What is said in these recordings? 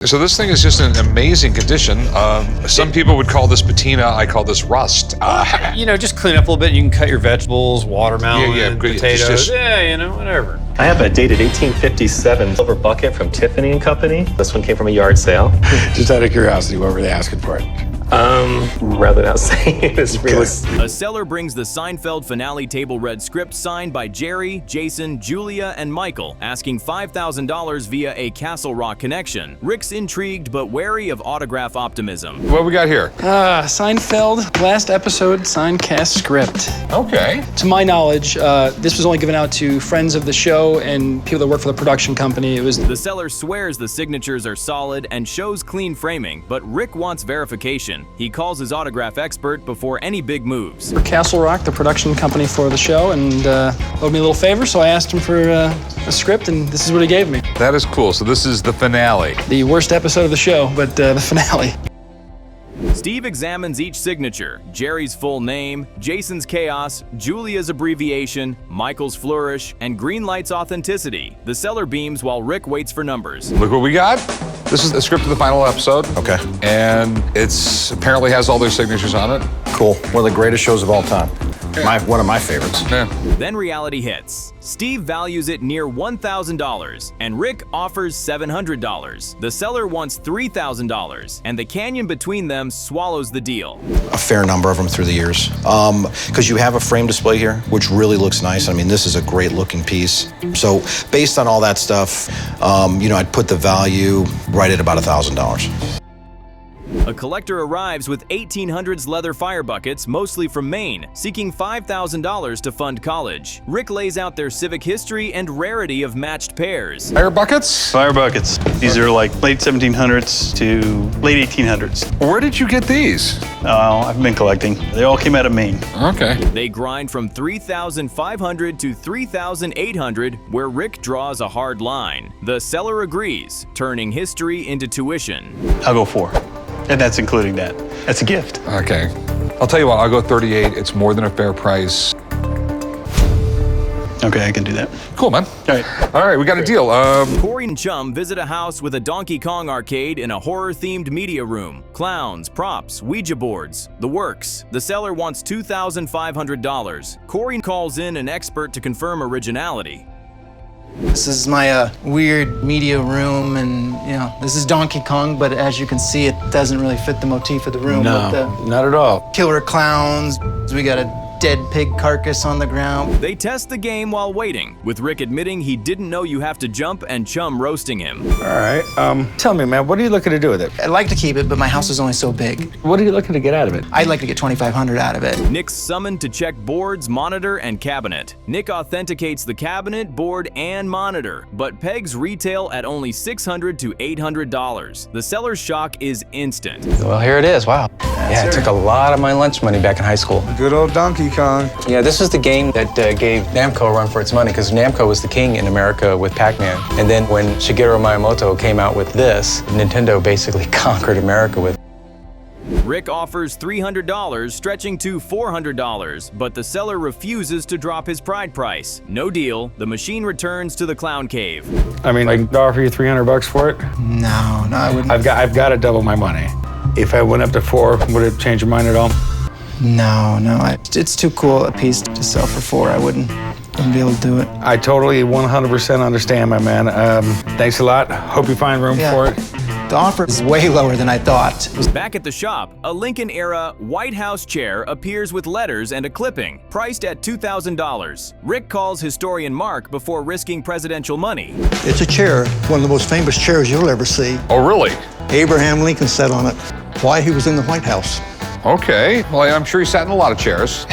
So this thing is just in amazing condition. Some people would call this patina. I call this rust. Just clean up a little bit. You can cut your vegetables, watermelon, potatoes. Whatever. I have a dated 1857 silver bucket from Tiffany and Company. This one came from a yard sale. Just out of curiosity, what were they asking for it? Rather not say it. A seller brings the Seinfeld finale table read script signed by Jerry, Jason, Julia, and Michael, asking $5,000 via a Castle Rock connection. Rick's intrigued but wary of autograph optimism. What we got here? Seinfeld, last episode, signed cast script. Okay. To my knowledge, this was only given out to friends of the show and people that work for the production company. The seller swears the signatures are solid and shows clean framing, but Rick wants verification. He calls his autograph expert before any big moves. For Castle Rock, the production company for the show, and owed me a little favor, so I asked him for a script, and this is what he gave me. That is cool. So this is the finale. The worst episode of the show, but the finale. Steve examines each signature: Jerry's full name, Jason's chaos, Julia's abbreviation, Michael's flourish, and Greenlight's authenticity. The seller beams while Rick waits for numbers. Look what we got. This is the script of the final episode. Okay. And it's apparently has all their signatures on it. Cool. One of the greatest shows of all time. One of my favorites. Yeah. Then reality hits. Steve values it near $1,000, and Rick offers $700. The seller wants $3,000, and the canyon between them swallows the deal. A fair number of them through the years. Because you have a frame display here, which really looks nice. I mean, this is a great looking piece. So based on all that stuff, I'd put the value right at about $1,000. A collector arrives with 1800s leather fire buckets, mostly from Maine, seeking $5,000 to fund college. Rick lays out their civic history and rarity of matched pairs. Fire buckets? Fire buckets. These are like late 1700s to late 1800s. Where did you get these? Oh, I've been collecting. They all came out of Maine. Okay. They grind from 3,500 to 3,800, where Rick draws a hard line. The seller agrees, turning history into tuition. I'll go 4. And that's including that. That's a gift. Okay. I'll tell you what, I'll go 38. It's more than a fair price. Okay, I can do that. Cool, man. All right, we got a deal. Corey and Chum visit a house with a Donkey Kong arcade and a horror-themed media room. Clowns, props, Ouija boards, the works. The seller wants $2,500. Corey calls in an expert to confirm originality. This is my weird media room, and this is Donkey Kong, but as you can see, it doesn't really fit the motif of the room. No, not at all. Killer clowns, we got a dead pig carcass on the ground. They test the game while waiting, with Rick admitting he didn't know you have to jump and Chum roasting him. All right. Tell me, man, what are you looking to do with it? I'd like to keep it, but my house is only so big. What are you looking to get out of it? I'd like to get $2,500 out of it. Nick's summoned to check boards, monitor, and cabinet. Nick authenticates the cabinet, board, and monitor, but pegs retail at only $600 to $800. The seller's shock is instant. Well, here it is. Wow. Yeah, I took a lot of my lunch money back in high school. Good old Donkey Kong. Yeah, this was the game that gave Namco a run for its money, because Namco was the king in America with Pac-Man. And then when Shigeru Miyamoto came out with this, Nintendo basically conquered America with it. Rick offers $300, stretching to $400, but the seller refuses to drop his pride price. No deal. The machine returns to the clown cave. I mean, I can offer you $300 for it. No, I wouldn't. I've got to double my money. If I went up to 4, would it change your mind at all? No, it's too cool a piece to sell for 4. I wouldn't be able to do it. I totally 100% understand, my man. Thanks a lot. Hope you find room for it. The offer is way lower than I thought. Back at the shop, a Lincoln-era White House chair appears with letters and a clipping, priced at $2,000. Rick calls historian Mark before risking presidential money. It's a chair, one of the most famous chairs you'll ever see. Oh, really? Abraham Lincoln sat on it. Why he was in the White House. Okay. Well, I'm sure he sat in a lot of chairs.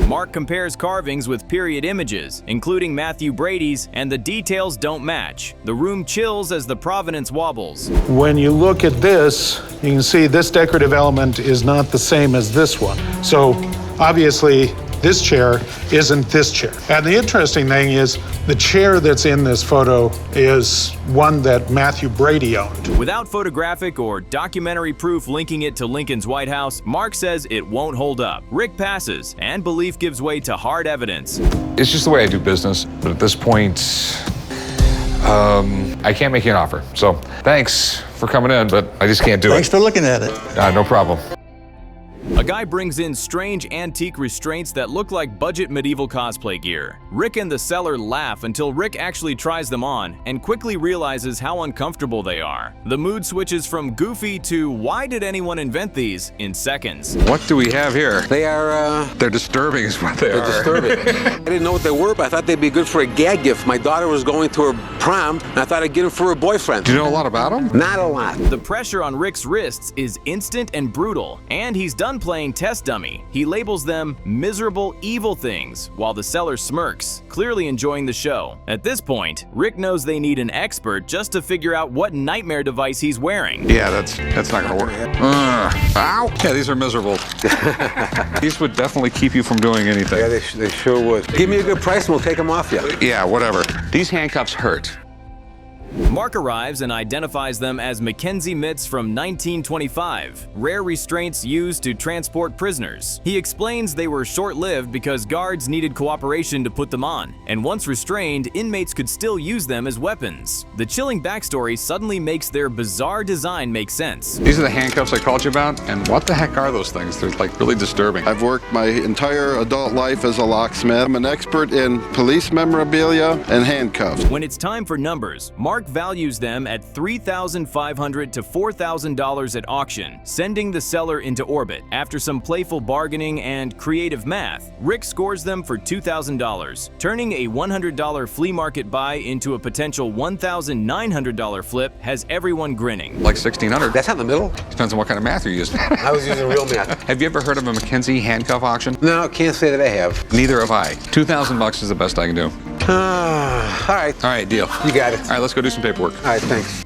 Mark compares carvings with period images, including Matthew Brady's, and the details don't match. The room chills as the provenance wobbles. When you look at this, you can see this decorative element is not the same as this one. So obviously, this chair isn't this chair. And the interesting thing is, the chair that's in this photo is one that Matthew Brady owned. Without photographic or documentary proof linking it to Lincoln's White House, Mark says it won't hold up. Rick passes, and belief gives way to hard evidence. It's just the way I do business, but at this point, I can't make you an offer. So thanks for coming in, but I just can't do Thanks it. for looking at it. No problem. A guy brings in strange antique restraints that look like budget medieval cosplay gear. Rick and the seller laugh until Rick actually tries them on and quickly realizes how uncomfortable they are. The mood switches from goofy to why did anyone invent these in seconds. What do we have here? They're disturbing is what they are. disturbing. I didn't know what they were, but I thought they'd be good for a gag gift. My daughter was going to her prom, and I thought I'd get them for her boyfriend. Do you know a lot about them? Not a lot. The pressure on Rick's wrists is instant and brutal, and he's done playing test dummy. He labels them miserable, evil things, while the seller smirks, clearly enjoying the show. At this point, Rick knows they need an expert just to figure out what nightmare device he's wearing. Yeah, that's not gonna work. Ow! Yeah, these are miserable. These would definitely keep you from doing anything. Yeah, they sure would. Give me a good price and we'll take them off you. Yeah, whatever. These handcuffs hurt. Mark arrives and identifies them as Mackenzie mitts from 1925, rare restraints used to transport prisoners. He explains they were short-lived because guards needed cooperation to put them on, and once restrained, inmates could still use them as weapons. The chilling backstory suddenly makes their bizarre design make sense. These are the handcuffs I called you about, and what the heck are those things? They're like really disturbing. I've worked my entire adult life as a locksmith. I'm an expert in police memorabilia and handcuffs. When it's time for numbers, Mark values them at $3,500 to $4,000 at auction, sending the seller into orbit. After some playful bargaining and creative math, Rick scores them for $2,000, turning a $100 flea market buy into a potential $1,900 flip has everyone grinning. Like 1,600. That's not in the middle. Depends on what kind of math you're using. I was using real math. Have you ever heard of a Mackenzie handcuff auction? No, can't say that I have. Neither have I. $2,000 is the best I can do. All right. All right, deal. You got it. All right, let's go do some paperwork. All right, thanks.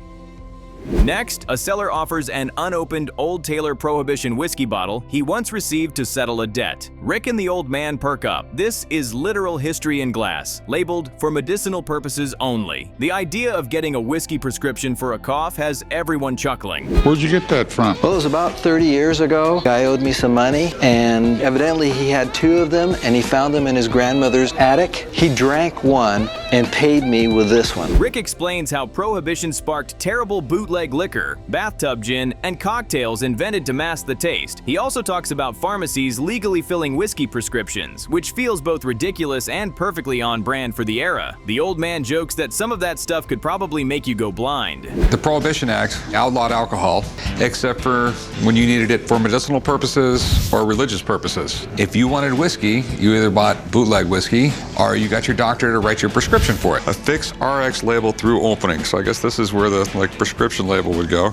Next, a seller offers an unopened Old Taylor Prohibition whiskey bottle he once received to settle a debt. Rick and the old man perk up. This is literal history in glass, labeled for medicinal purposes only. The idea of getting a whiskey prescription for a cough has everyone chuckling. Where'd you get that from? Well, it was about 30 years ago. Guy owed me some money, and evidently he had two of them, and he found them in his grandmother's attic. He drank one and paid me with this one. Rick explains how Prohibition sparked terrible bootleg liquor, bathtub gin, and cocktails invented to mask the taste. He also talks about pharmacies legally filling whiskey prescriptions, which feels both ridiculous and perfectly on brand for the era. The old man jokes that some of that stuff could probably make you go blind. The Prohibition Act outlawed alcohol, except for when you needed it for medicinal purposes or religious purposes. If you wanted whiskey, you either bought bootleg whiskey or you got your doctor to write your prescription for it. A fixed RX label through opening. So I guess this is where the prescription label would go.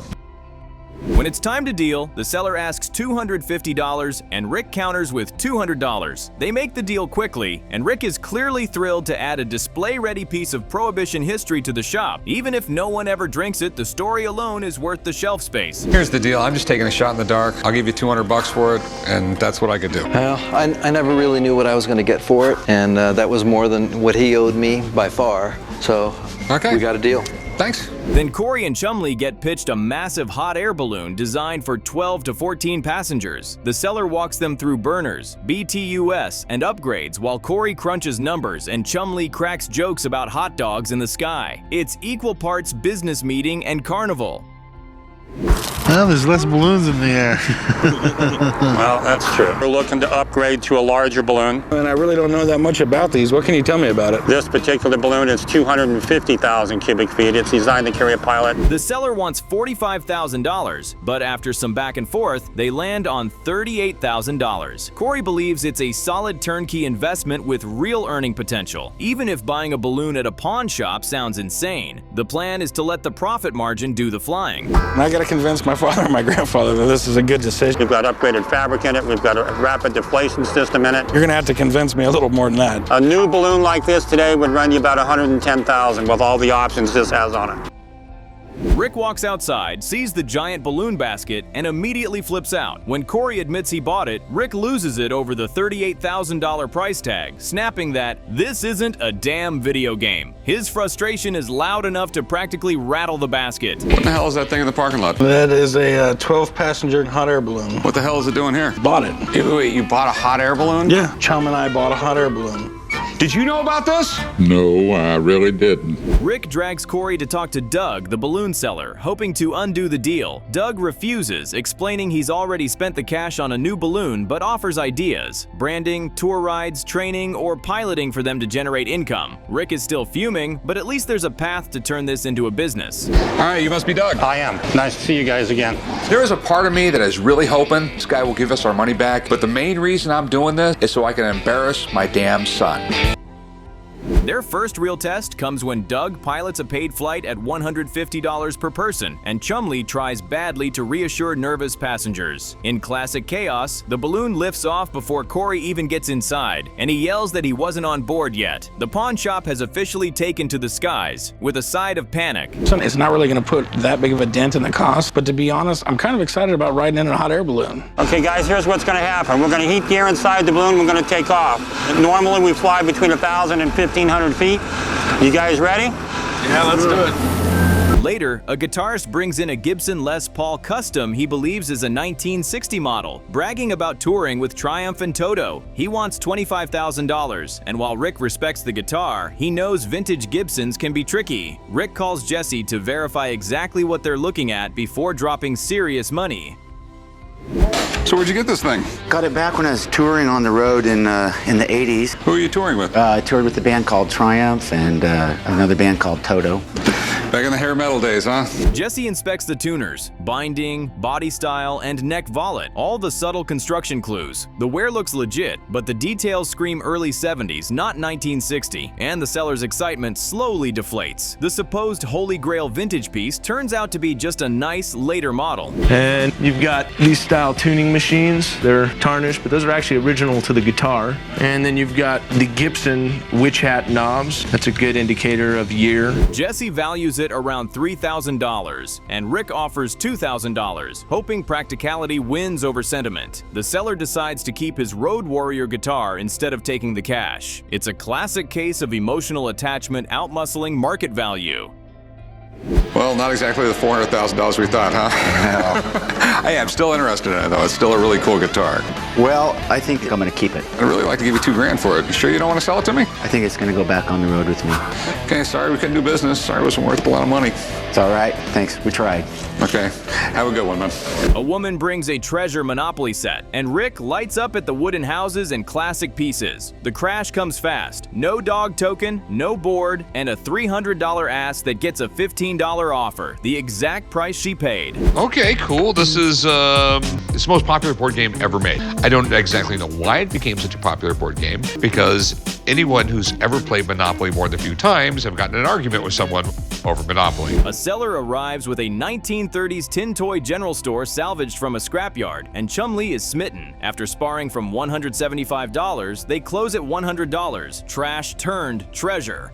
When it's time to deal, the seller asks $250 and Rick counters with $200. They make the deal quickly, and Rick is clearly thrilled to add a display-ready piece of Prohibition history to the shop. Even if no one ever drinks it, the story alone is worth the shelf space. Here's the deal. I'm just taking a shot in the dark. I'll give you $200 for it, and that's what I could do. Well, I never really knew what I was going to get for it, and that was more than what he owed me by far. So we got a deal. Thanks. Then Corey and Chumley get pitched a massive hot air balloon designed for 12 to 14 passengers. The seller walks them through burners, BTUS, and upgrades while Corey crunches numbers and Chumley cracks jokes about hot dogs in the sky. It's equal parts business meeting and carnival. Well, there's less balloons in the air. Well, that's true. We're looking to upgrade to a larger balloon. And I really don't know that much about these. What can you tell me about it? This particular balloon is 250,000 cubic feet. It's designed to carry a pilot. The seller wants $45,000, but after some back and forth, they land on $38,000. Corey believes it's a solid turnkey investment with real earning potential, even if buying a balloon at a pawn shop sounds insane. The plan is to let the profit margin do the flying. And I got to convince my father and my grandfather that this is a good decision. We've got upgraded fabric in it. We've got a rapid deflation system in it. You're going to have to convince me a little more than that. A new balloon like this today would run you about $110,000 with all the options this has on it. Rick walks outside, sees the giant balloon basket, and immediately flips out. When Corey admits he bought it, Rick loses it over the $38,000 price tag, snapping that this isn't a damn video game. His frustration is loud enough to practically rattle the basket. What the hell is that thing in the parking lot? That is a 12-passenger hot air balloon. What the hell is it doing here? Bought it. Wait, you bought a hot air balloon? Yeah, Chum and I bought a hot air balloon. Did you know about this? No, I really didn't. Rick drags Corey to talk to Doug, the balloon seller, hoping to undo the deal. Doug refuses, explaining he's already spent the cash on a new balloon but offers ideas: branding, tour rides, training, or piloting for them to generate income. Rick is still fuming, but at least there's a path to turn this into a business. All right, you must be Doug. I am. Nice to see you guys again. There is a part of me that is really hoping this guy will give us our money back, but the main reason I'm doing this is so I can embarrass my damn son. Their first real test comes when Doug pilots a paid flight at $150 per person, and Chumley tries badly to reassure nervous passengers. In classic chaos, the balloon lifts off before Corey even gets inside, and he yells that he wasn't on board yet. The pawn shop has officially taken to the skies, with a side of panic. It's not really going to put that big of a dent in the cost, but to be honest, I'm kind of excited about riding in a hot air balloon. Okay, guys, here's what's going to happen. We're going to heat the air inside the balloon. We're going to take off. Normally, we fly between 1,000 and 1,500 feet. You guys ready? Yeah, let's do it. Later, a guitarist brings in a Gibson Les Paul Custom he believes is a 1960 model, bragging about touring with Triumph and Toto. He wants $25,000, and while Rick respects the guitar, he knows vintage Gibsons can be tricky. Rick calls Jesse to verify exactly what they're looking at before dropping serious money. So where'd you get this thing? Got it back when I was touring on the road in the 80s. Who are you touring with? I toured with a band called Triumph and another band called Toto. Back in the hair metal days, huh? Jesse inspects the tuners, binding, body style, and neck vollet, all the subtle construction clues. The wear looks legit, but the details scream early 70s, not 1960, and the seller's excitement slowly deflates. The supposed holy grail vintage piece turns out to be just a nice later model. And you've got these style tuning machines. They're tarnished, but those are actually original to the guitar. And then you've got the Gibson witch hat knobs. That's a good indicator of year. Jesse values it around $3,000, and Rick offers $2,000, hoping practicality wins over sentiment. The seller decides to keep his Road Warrior guitar instead of taking the cash. It's a classic case of emotional attachment outmuscling market value. Well, not exactly the $400,000 we thought, huh? No. Hey, I'm still interested in it, though. It's still a really cool guitar. Well, I think I'm going to keep it. I'd really like to give you $2,000 for it. You sure you don't want to sell it to me? I think it's going to go back on the road with me. Okay, sorry we couldn't do business. Sorry it wasn't worth a lot of money. It's all right. Thanks. We tried. Okay. Have a good one, man. A woman brings a treasure Monopoly set, and Rick lights up at the wooden houses and classic pieces. The crash comes fast. No dog token, no board, and a $300 ass that gets a $15 offer, the exact price she paid. Okay, cool. This is it's the most popular board game ever made. I don't exactly know why it became such a popular board game, because anyone who's ever played Monopoly more than a few times have gotten in an argument with someone over Monopoly. A seller arrives with a 1930s tin toy general store salvaged from a scrapyard, and Chumley is smitten. After sparring from $175, they close at $100. Trash turned treasure.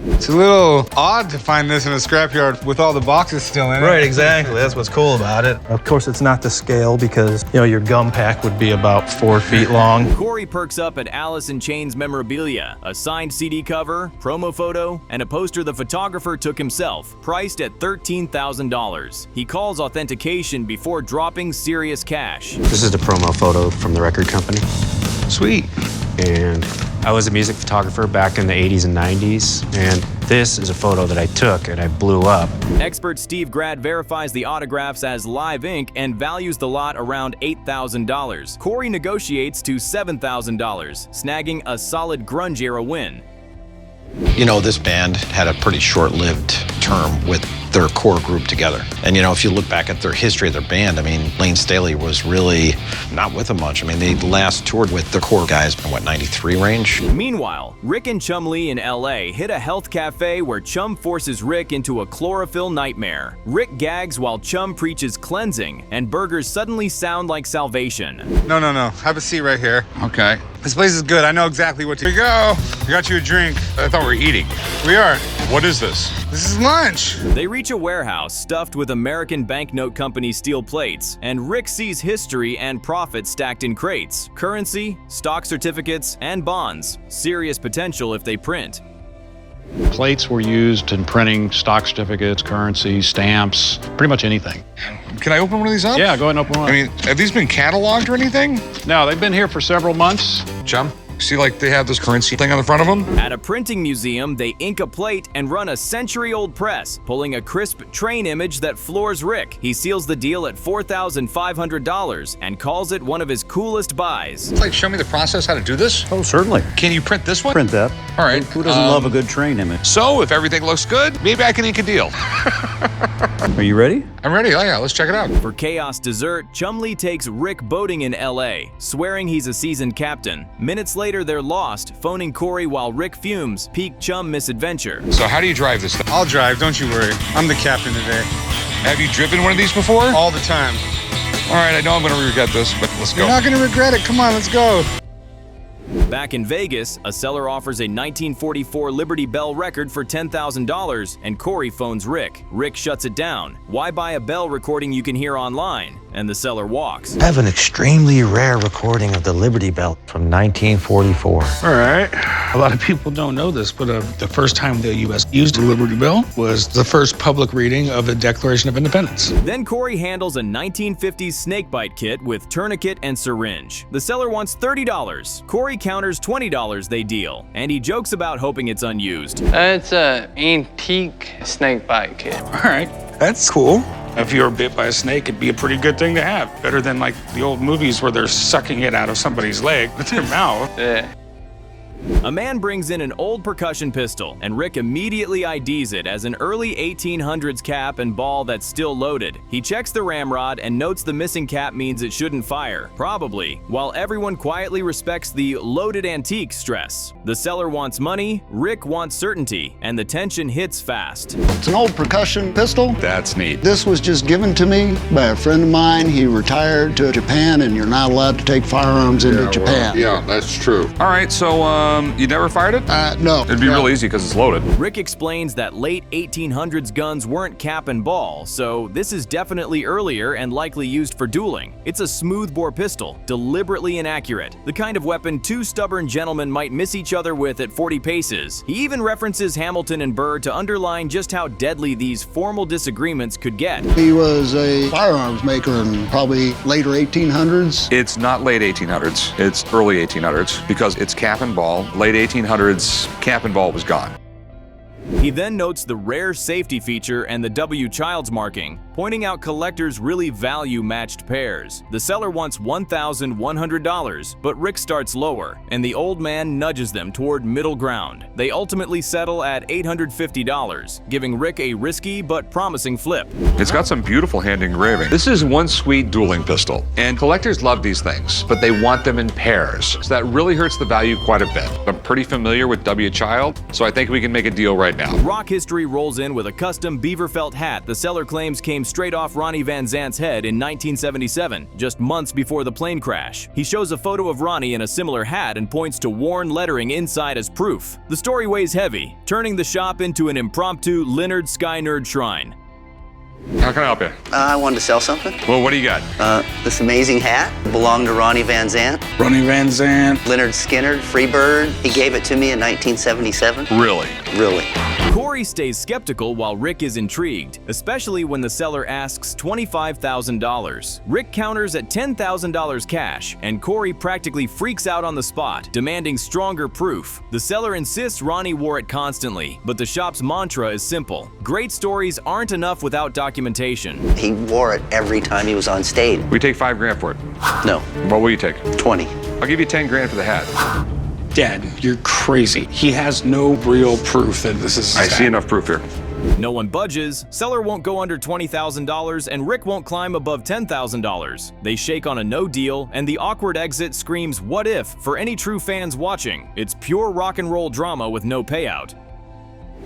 It's a little odd to find this in a scrapyard with all the boxes still in it. Right, exactly. That's what's cool about it. Of course, it's not to scale because, your gum pack would be about 4 feet long. Corey perks up at Alice in Chains memorabilia, a signed CD cover, promo photo, and a poster the photographer took himself, priced at $13,000. He calls authentication before dropping serious cash. This is the promo photo from the record company. Sweet. And I was a music photographer back in the 80s and 90s, and this is a photo that I took and I blew up. Expert Steve Grad verifies the autographs as live ink and values the lot around $8,000. Corey negotiates to $7,000, snagging a solid grunge-era win. This band had a pretty short-lived term with their core group together. And, if you look back at their history of their band, Lane Staley was really not with them much. They last toured with their core guys in, 93 range? Meanwhile, Rick and Chumley in LA hit a health cafe where Chum forces Rick into a chlorophyll nightmare. Rick gags while Chum preaches cleansing, and burgers suddenly sound like salvation. No. Have a seat right here. Okay. This place is good. I know exactly what to... Here you go. I got you a drink. I thought we were eating. We are. What is this? This is lunch. They reach a warehouse stuffed with American Banknote Company steel plates, and Rick sees history and profit stacked in crates. Currency, stock certificates, and bonds. Serious potential if they print. Plates were used in printing stock certificates, currency, stamps, pretty much anything. Can I open one of these up? Yeah, go ahead and open one up. Have these been cataloged or anything? No, they've been here for several months. Chum, See, like they have this currency thing on the front of them? At a printing museum, they ink a plate and run a century-old press, pulling a crisp train image that floors Rick. He seals the deal at $4,500 and calls it one of his coolest buys. Like, show me the process, how to do this? Oh, certainly. Can you print this one? Print that. All right. Who doesn't love a good train image? So, if everything looks good, maybe I can ink a deal. Are you ready? I'm ready. Oh, yeah, let's check it out. For chaos dessert, Chumlee takes Rick boating in LA, swearing he's a seasoned captain. Minutes later, they're lost, phoning Corey while Rick fumes, peak chum misadventure. So how do you drive this thing? I'll drive, don't you worry. I'm the captain today. Have you driven one of these before? All the time. All right, I know I'm going to regret this, but let's go. You're not going to regret it. Come on, let's go. Back in Vegas, a seller offers a 1944 Liberty Bell record for $10,000, and Corey phones Rick. Rick shuts it down. Why buy a Bell recording you can hear online? And the seller walks. I have an extremely rare recording of the Liberty Bell from 1944. All right. A lot of people don't know this, but the first time the U.S. used the Liberty Bell was the first public reading of the Declaration of Independence. Then Corey handles a 1950s snakebite kit with tourniquet and syringe. The seller wants $30. Corey counters $20 they deal, and he jokes about hoping it's unused. It's an antique snakebite kit. All right, that's cool. If you were bit by a snake, it'd be a pretty good thing to have. Better than like the old movies where they're sucking it out of somebody's leg with their mouth. Yeah. A man brings in an old percussion pistol, and Rick immediately IDs it as an early 1800s cap and ball that's still loaded. He checks the ramrod and notes the missing cap means it shouldn't fire, probably, while everyone quietly respects the loaded antique stress. The seller wants money, Rick wants certainty, and the tension hits fast. It's an old percussion pistol. That's neat. This was just given to me by a friend of mine. He retired to Japan, and you're not allowed to take firearms into Japan. Yeah, that's true. All right, so you never fired it? No. It'd be real easy because it's loaded. Rick explains that late 1800s guns weren't cap and ball, so this is definitely earlier and likely used for dueling. It's a smoothbore pistol, deliberately inaccurate, the kind of weapon two stubborn gentlemen might miss each other with at 40 paces. He even references Hamilton and Burr to underline just how deadly these formal disagreements could get. He was a firearms maker in probably later 1800s. It's not late 1800s, it's early 1800s because it's cap and ball. Late 1800s, cap and ball was gone. He then notes the rare safety feature and the W Childs marking, pointing out collectors really value matched pairs. The seller wants $1,100, but Rick starts lower, and the old man nudges them toward middle ground. They ultimately settle at $850, giving Rick a risky but promising flip. It's got some beautiful hand engraving. This is one sweet dueling pistol, and collectors love these things, but they want them in pairs, so that really hurts the value quite a bit. I'm pretty familiar with W Child, so I think we can make a deal right now. Rock history rolls in with a custom beaver felt hat the seller claims came straight off Ronnie Van Zant's head in 1977, just months before the plane crash. He shows a photo of Ronnie in a similar hat and points to worn lettering inside as proof. The story weighs heavy, turning the shop into an impromptu Leonard Sky Nerd shrine. How can I help you? I wanted to sell something. Well, what do you got? This amazing hat belonged to Ronnie Van Zant. Ronnie Van Zant. Leonard Skinner, Freebird. He gave it to me in 1977. Really? Really. Corey stays skeptical while Rick is intrigued, especially when the seller asks $25,000. Rick counters at $10,000 cash, and Corey practically freaks out on the spot, demanding stronger proof. The seller insists Ronnie wore it constantly, but the shop's mantra is simple: great stories aren't enough without documentation. He wore it every time he was on stage. We take $5 grand for it. No. What will you take? 20. I'll give you 10 grand for the hat. Dad, you're crazy. He has no real proof that this is. I see enough proof here. No one budges, seller won't go under $20,000, and Rick won't climb above $10,000. They shake on a no deal, and the awkward exit screams "what if" for any true fans watching. It's pure rock and roll drama with no payout.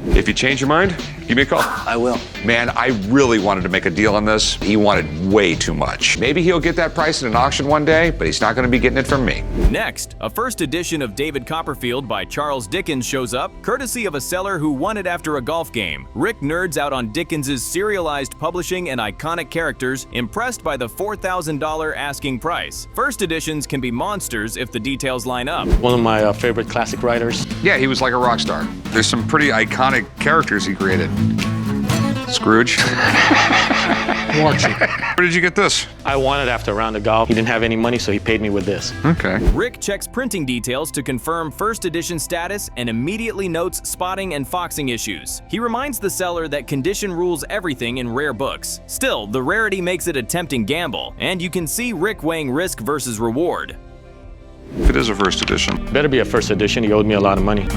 If you change your mind, give me a call. I will. Man, I really wanted to make a deal on this. He wanted way too much. Maybe he'll get that price at an auction one day, but he's not going to be getting it from me. Next, a first edition of David Copperfield by Charles Dickens shows up, courtesy of a seller who won it after a golf game. Rick nerds out on Dickens's serialized publishing and iconic characters, impressed by the $4,000 asking price. First editions can be monsters if the details line up. One of my favorite classic writers. Yeah, he was like a rock star. There's some pretty iconic characters he created. Scrooge. Watch it. Where did you get this? I won it after a round of golf. He didn't have any money, so he paid me with this. Okay. Rick checks printing details to confirm first edition status and immediately notes spotting and foxing issues. He reminds the seller that condition rules everything in rare books. Still, the rarity makes it a tempting gamble, and you can see Rick weighing risk versus reward. If it is a first edition. Better be a first edition. He owed me a lot of money.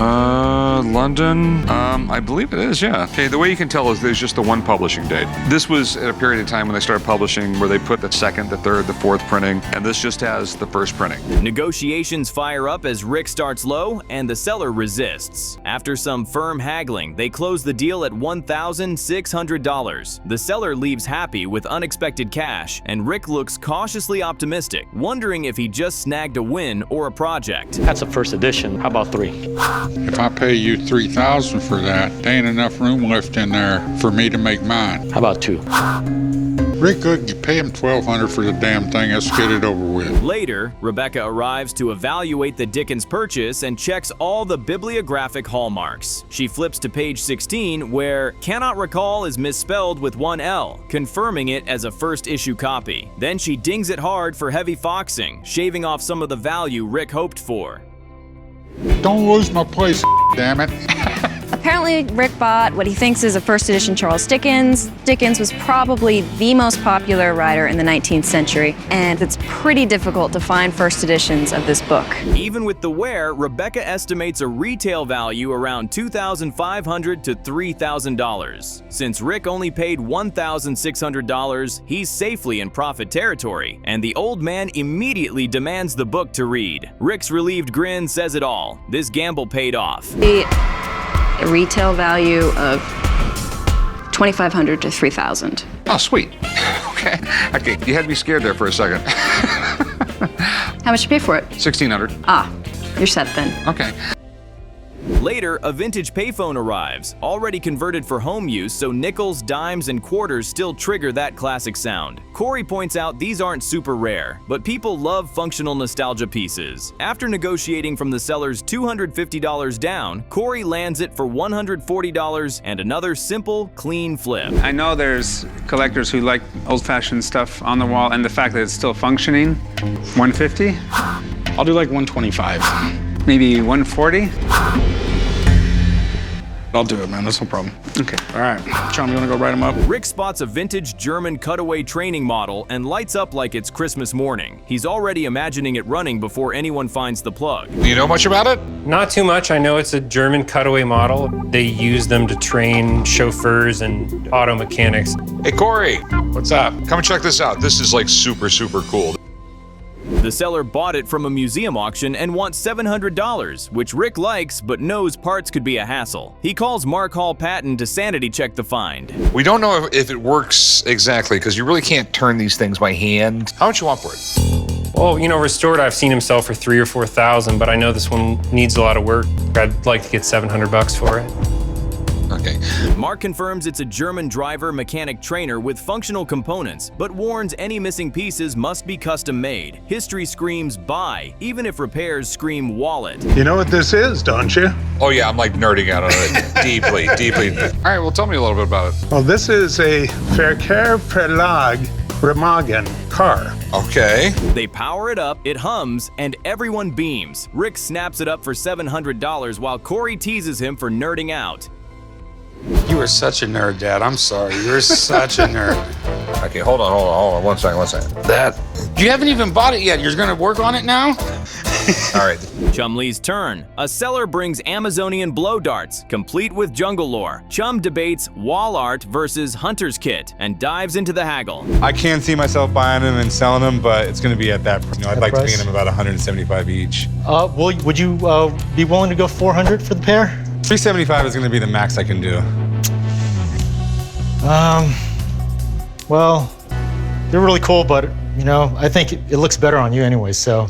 London, I believe it is, yeah. Okay, the way you can tell is there's just the one publishing date. This was at a period of time when they started publishing where they put the second, the third, the fourth printing, and this just has the first printing. Negotiations fire up as Rick starts low and the seller resists. After some firm haggling, they close the deal at $1,600. The seller leaves happy with unexpected cash, and Rick looks cautiously optimistic, wondering if he just snagged a win or a project. That's a first edition. How about 3? If I pay you $3,000 for that, there ain't enough room left in there for me to make mine. How about 2? Rick, good, you pay him $1,200 for the damn thing. Let's get it over with. Later, Rebecca arrives to evaluate the Dickens purchase and checks all the bibliographic hallmarks. She flips to page 16 where "cannot recall" is misspelled with one L, confirming it as a first issue copy. Then she dings it hard for heavy foxing, shaving off some of the value Rick hoped for. Don't lose my place, damn it. Apparently, Rick bought what he thinks is a first edition Charles Dickens. Dickens was probably the most popular writer in the 19th century, and it's pretty difficult to find first editions of this book. Even with the wear, Rebecca estimates a retail value around $2,500 to $3,000. Since Rick only paid $1,600, he's safely in profit territory, and the old man immediately demands the book to read. Rick's relieved grin says it all. This gamble paid off. A retail value of $2,500 to $3,000. Oh, sweet. Okay, you had me scared there for a second. How much did you pay for it? $1,600. Ah, you're set then. Okay. Later, a vintage payphone arrives, already converted for home use, so nickels, dimes, and quarters still trigger that classic sound. Corey points out these aren't super rare, but people love functional nostalgia pieces. After negotiating from the seller's $250 down, Corey lands it for $140 and another simple, clean flip. I know there's collectors who like old-fashioned stuff on the wall, and the fact that it's still functioning. $150? I'll do like $125. Maybe $140? I'll do it, man. That's no problem. Okay. All right. Chum, you want to go write them up? Rick spots a vintage German cutaway training model and lights up like it's Christmas morning. He's already imagining it running before anyone finds the plug. Do you know much about it? Not too much. I know it's a German cutaway model. They use them to train chauffeurs and auto mechanics. Hey, Corey. What's up? Come check this out. This is like super, super cool. The seller bought it from a museum auction and wants $700, which Rick likes but knows parts could be a hassle. He calls Mark Hall Patton to sanity check the find. We don't know if it works exactly because you really can't turn these things by hand. How much you want for it? Well, you know, restored, I've seen him sell for $3,000 or $4,000, but I know this one needs a lot of work. I'd like to get $700 for it. Okay. Mark confirms it's a German driver mechanic trainer with functional components, but warns any missing pieces must be custom made. History screams buy, even if repairs scream wallet. You know what this is, don't you? Oh yeah, I'm like nerding out on it deeply, deeply. All right, well tell me a little bit about it. Well, this is a Verkehr Verlag Remagen car. Okay. They power it up, it hums, and everyone beams. Rick snaps it up for $700 while Corey teases him for nerding out. You are such a nerd, Dad. I'm sorry. You're such a nerd. Okay, hold on. One second. That. You haven't even bought it yet. You're going to work on it now? All right. Chumlee's turn. A seller brings Amazonian blow darts, complete with jungle lore. Chum debates wall art versus hunter's kit and dives into the haggle. I can see myself buying them and selling them, but it's going to be at that price. You know, I'd like to pay them about $175 each. Would you be willing to go $400 for the pair? $375 is going to be the max I can do. Well, they're really cool, but you know, I think it looks better on you anyway, so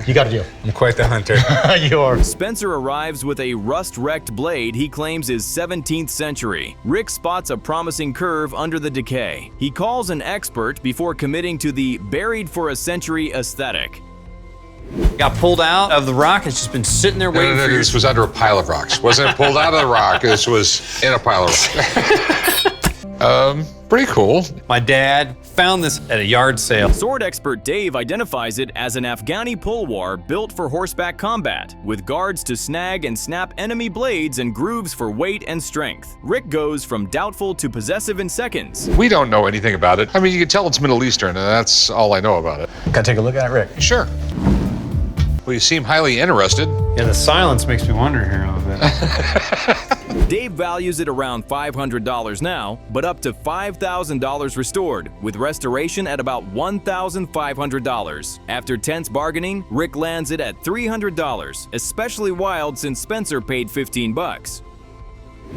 you got to do it. I'm quite the hunter. You are. Spencer arrives with a rust-wrecked blade he claims is 17th century. Rick spots a promising curve under the decay. He calls an expert before committing to the buried for a century aesthetic. Got pulled out of the rock. It's just been sitting there waiting for you. This was under a pile of rocks. Wasn't pulled out of the rock. This was in a pile of rocks. pretty cool. My dad found this at a yard sale. Sword expert Dave identifies it as an Afghani pulwar built for horseback combat, with guards to snag and snap enemy blades and grooves for weight and strength. Rick goes from doubtful to possessive in seconds. We don't know anything about it. I mean, you can tell it's Middle Eastern, and that's all I know about it. Can I take a look at it, Rick? Sure. Well, you seem highly interested. Yeah, the silence makes me wonder here a little bit. Dave values it around $500 now, but up to $5,000 restored, with restoration at about $1,500. After tense bargaining, Rick lands it at $300, especially wild since Spencer paid $15.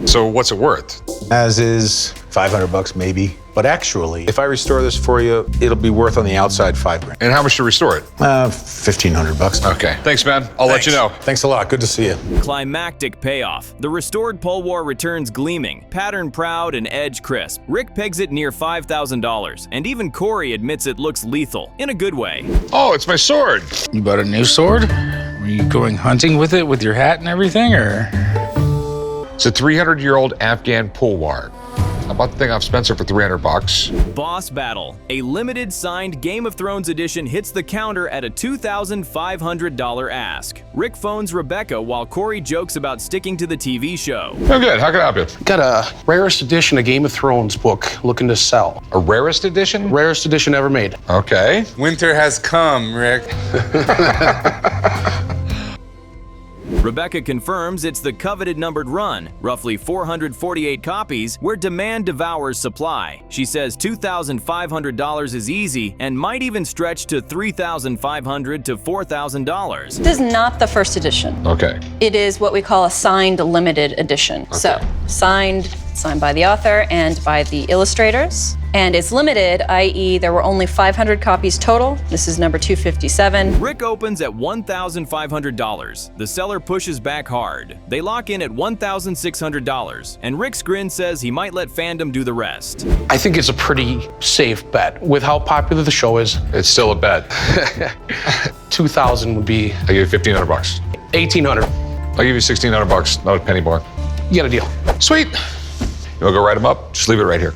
So what's it worth? As is $500 maybe. But actually, if I restore this for you, it'll be worth on the outside $5,000. And how much to restore it? $1,500. Okay. Thanks, man. I'll let you know. Thanks a lot. Good to see you. Climactic payoff. The restored pulwar returns gleaming, pattern proud, and edge crisp. Rick pegs it near $5,000, and even Corey admits it looks lethal, in a good way. Oh, it's my sword. You bought a new sword? Were you going hunting with it with your hat and everything, or? It's a 300-year-old Afghan pulwar. I bought the thing off Spencer for $300. Boss Battle. A limited signed Game of Thrones edition hits the counter at a $2,500 ask. Rick phones Rebecca while Corey jokes about sticking to the TV show. Oh, good. How can I help you? Got a rarest edition of Game of Thrones book looking to sell. A rarest edition? Rarest edition ever made. Okay. Winter has come, Rick. Rebecca confirms it's the coveted numbered run, roughly 448 copies, where demand devours supply. She says $2,500 is easy and might even stretch to $3,500 to $4,000. This is not the first edition. Okay. It is what we call a signed limited edition. Okay. So signed by the author and by the illustrators. And it's limited, i.e. there were only 500 copies total. This is number 257. Rick opens at $1,500. The seller pushes back hard. They lock in at $1,600, and Rick's grin says he might let fandom do the rest. I think it's a pretty safe bet. With how popular the show is, It's still a bet. 2,000 would be I'll give you $1,500. 1,800. I'll give you $1,600, not a penny more. You got a deal. Sweet. You wanna go write them up? Just leave it right here.